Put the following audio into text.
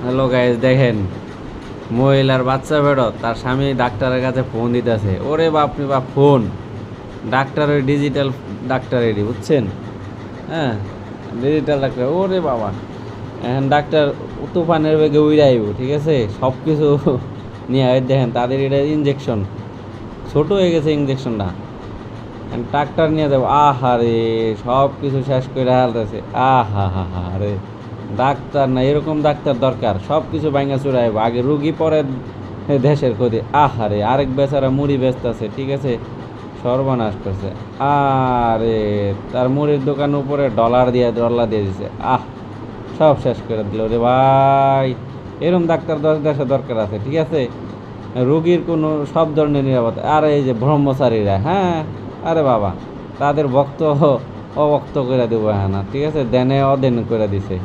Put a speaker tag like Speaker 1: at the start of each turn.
Speaker 1: Hello guys, দেখেন মহিলার বাচ্চা বেরো তার স্বামী ডাক্তারের কাছে ফোন দিতেছে। ওরে বাপ রে বাপ, ফোন ডাক্তার, ওই ডিজিটাল ডাক্তার এটি, বুঝছেন? হ্যাঁ, ডিজিটাল ডাক্তার, ওরে বাবা। এখন ডাক্তার তুফানের বেগে উড়ে আইব, ঠিক আছে, সব কিছু নিয়ে দেখেন তাদের এটা ইঞ্জেকশন ছোট হয়ে গেছে ইঞ্জেকশনটা। ট্রাক্টর নিয়ে যাবো, আহারে সব কিছু শেষ করে হালতেছে। আহা হা হা রে, ডাক্তার না, এরকম ডাক্তার দরকার, সব কিছু ভাঙা চুরাইব, আগে রুগী পরে দেশের ক্ষতি। আহারে, আরেক বেচারা মুড়ি বেচতেছে, ঠিক আছে, সর্বনাশ করছে। আরে তার মুড়ির দোকান উপরে ডলার দিয়ে দিছে। সব শেষ করে দিল রে ভাই। এরকম ডাক্তার দেশে দরকার আছে, ঠিক আছে, রোগীর কোনো সব ধরনের নিরাপত্তা। আর এই যে ব্রহ্মচারীরা, হ্যাঁ, আরে বাবা, তাদের ভক্ত অভক্ত করে দেবো, হ্যাঁ না, ঠিক আছে, দেনে অদেন করে দিছে।